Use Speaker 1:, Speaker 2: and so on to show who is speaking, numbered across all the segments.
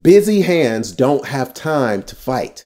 Speaker 1: Busy hands don't have time to fight.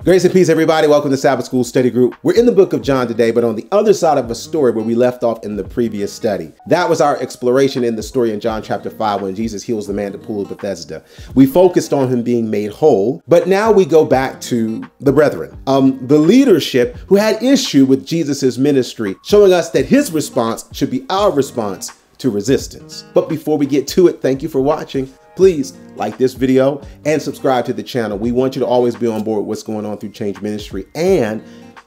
Speaker 1: Grace and peace, everybody. Welcome to Sabbath School Study Group. We're in the book of John today, but on the other side of a story where we left off in the previous study. That was our exploration in the story in John chapter 5 when Jesus heals the man at the pool of Bethesda. We focused on him being made whole, but now we go back to the brethren, the leadership who had issue with Jesus's ministry, showing us that his response should be our response to resistance. But before we get to it, thank you for watching. Please like this video and subscribe to the channel. We want you to always be on board with what's going on through Change Ministry. And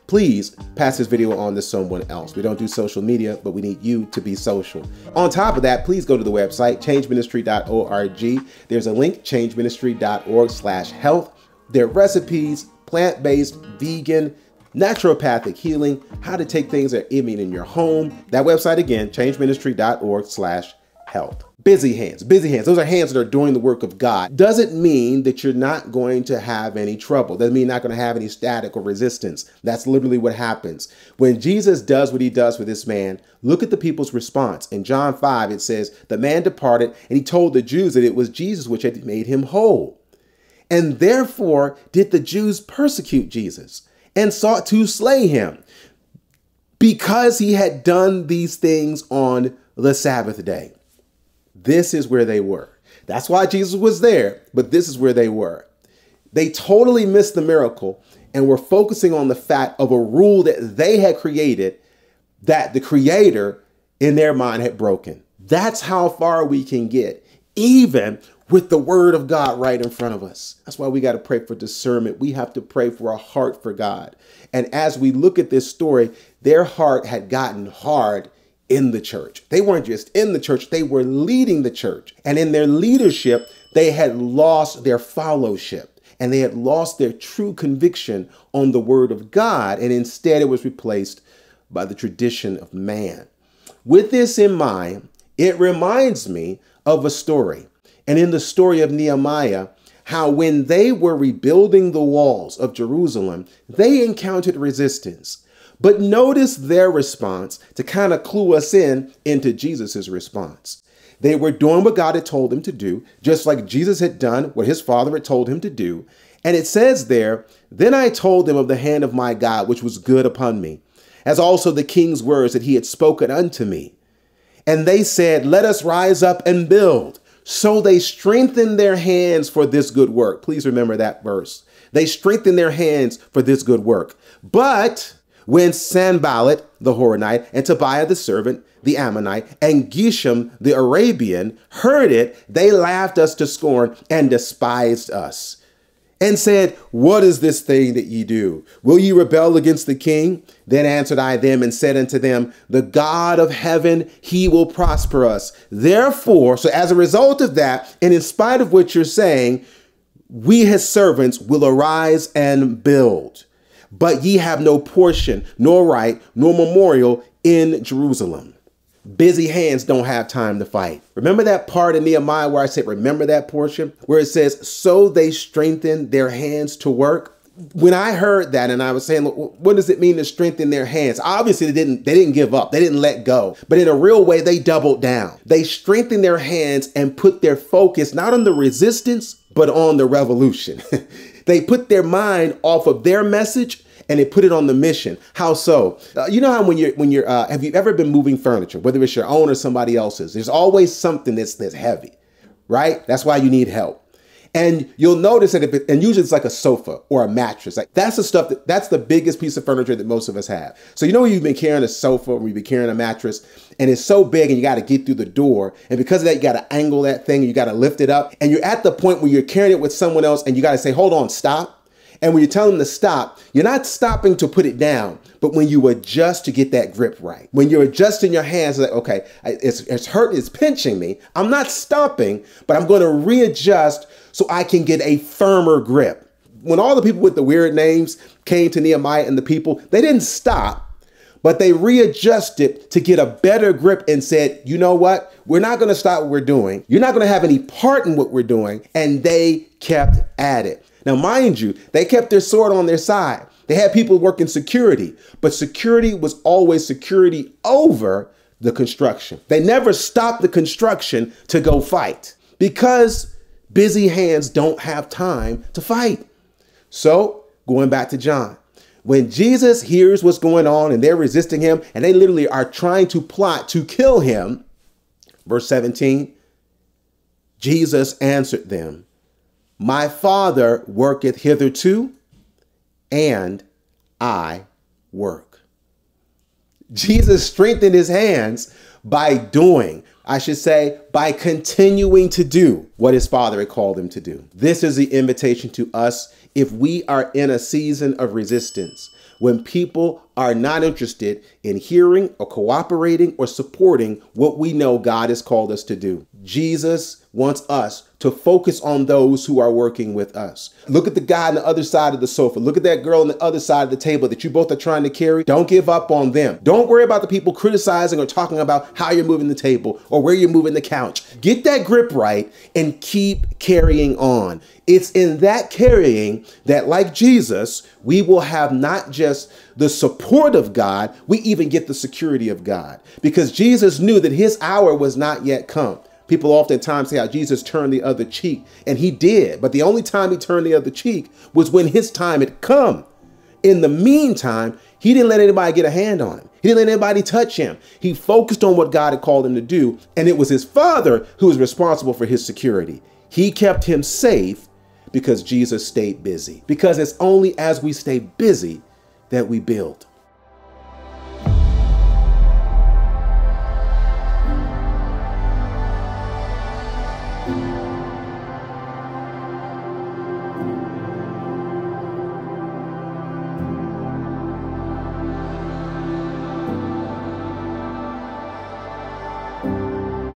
Speaker 1: please pass this video on to someone else. We don't do social media, but we need you to be social. On top of that, please go to the website, changeministry.org. There's a link, changeministry.org/health. There are recipes, plant-based, vegan, naturopathic healing, how to take things that are in your home. That website again, changeministry.org/health. Busy hands, those are hands that are doing the work of God. Doesn't mean that you're not going to have any trouble. Doesn't mean you're not going to have any static or resistance. That's literally what happens. When Jesus does what he does with this man, look at the people's response. In John 5, it says, the man departed and he told the Jews that it was Jesus which had made him whole. And therefore did the Jews persecute Jesus and sought to slay him because he had done these things on the Sabbath day. This is where they were. That's why Jesus was there, but this is where they were. They totally missed the miracle and were focusing on the fact of a rule that they had created that the Creator in their mind had broken. That's how far we can get, even with the word of God right in front of us. That's why we got to pray for discernment. We have to pray for a heart for God. And as we look at this story, their heart had gotten hard in the church. They weren't just in the church, they were leading the church. And in their leadership, they had lost their fellowship and they had lost their true conviction on the word of God. And instead it was replaced by the tradition of man. With this in mind, it reminds me of a story. And in the story of Nehemiah, how when they were rebuilding the walls of Jerusalem, they encountered resistance. But notice their response to kind of clue us into Jesus's response. They were doing what God had told them to do, just like Jesus had done what his Father had told him to do. And it says there, then I told them of the hand of my God, which was good upon me, as also the king's words that he had spoken unto me. And they said, let us rise up and build. So they strengthened their hands for this good work. Please remember that verse. They strengthened their hands for this good work. But when Sanballat the Horonite and Tobiah the servant, the Ammonite, and Geshem the Arabian heard it, they laughed us to scorn and despised us and said, what is this thing that ye do? Will ye rebel against the king? Then answered I them and said unto them, the God of heaven, he will prosper us. Therefore, so as a result of that, and in spite of what you're saying, we his servants will arise and build. But ye have no portion, nor right, nor memorial in Jerusalem. Busy hands don't have time to fight. Remember that part in Nehemiah where I said, remember that portion where it says, so they strengthened their hands to work. When I heard that and I was saying, what does it mean to strengthen their hands? Obviously, they didn't give up. They didn't let go. But in a real way, they doubled down. They strengthened their hands and put their focus not on the resistance, but on the revolution. They put their mind off of their message and they put it on the mission. How so? You know how when you're have you ever been moving furniture, whether it's your own or somebody else's, there's always something that's heavy, right? That's why you need help. And you'll notice that and usually it's like a sofa or a mattress. Like that's the stuff that's the biggest piece of furniture that most of us have. So you know when you've been carrying a sofa or you've been carrying a mattress and it's so big and you got to get through the door. And because of that, you got to angle that thing and you got to lift it up. And you're at the point where you're carrying it with someone else and you got to say, hold on, stop. And when you tell them to stop, you're not stopping to put it down, but when you adjust to get that grip right. When you're adjusting your hands, like, okay, it's hurting, it's pinching me. I'm not stopping, but I'm going to readjust so I can get a firmer grip. When all the people with the weird names came to Nehemiah and the people, they didn't stop, but they readjusted to get a better grip and said, you know what? We're not going to stop what we're doing. You're not going to have any part in what we're doing. And they kept at it. Now, mind you, they kept their sword on their side. They had people working security, but security was always security over the construction. They never stopped the construction to go fight. because busy hands don't have time to fight. So going back to John, when Jesus hears what's going on and they're resisting him and they literally are trying to plot to kill him, verse 17, Jesus answered them, my Father worketh hitherto, and I work. Jesus strengthened his hands by doing, I should say, by continuing to do what his Father had called him to do. This is the invitation to us if we are in a season of resistance, when people are not interested in hearing or cooperating or supporting what we know God has called us to do. Jesus wants us to focus on those who are working with us. Look at the guy on the other side of the sofa. Look at that girl on the other side of the table that you both are trying to carry. Don't give up on them. Don't worry about the people criticizing or talking about how you're moving the table or where you're moving the couch. Get that grip right and keep carrying on. It's in that carrying that, like Jesus, we will have not just the support of God, we even get the security of God, because Jesus knew that his hour was not yet come. People oftentimes say how Jesus turned the other cheek, and he did. But the only time he turned the other cheek was when his time had come. In the meantime, he didn't let anybody get a hand on him. He didn't let anybody touch him. He focused on what God had called him to do, and it was his Father who was responsible for his security. He kept him safe because Jesus stayed busy. Because it's only as we stay busy that we build.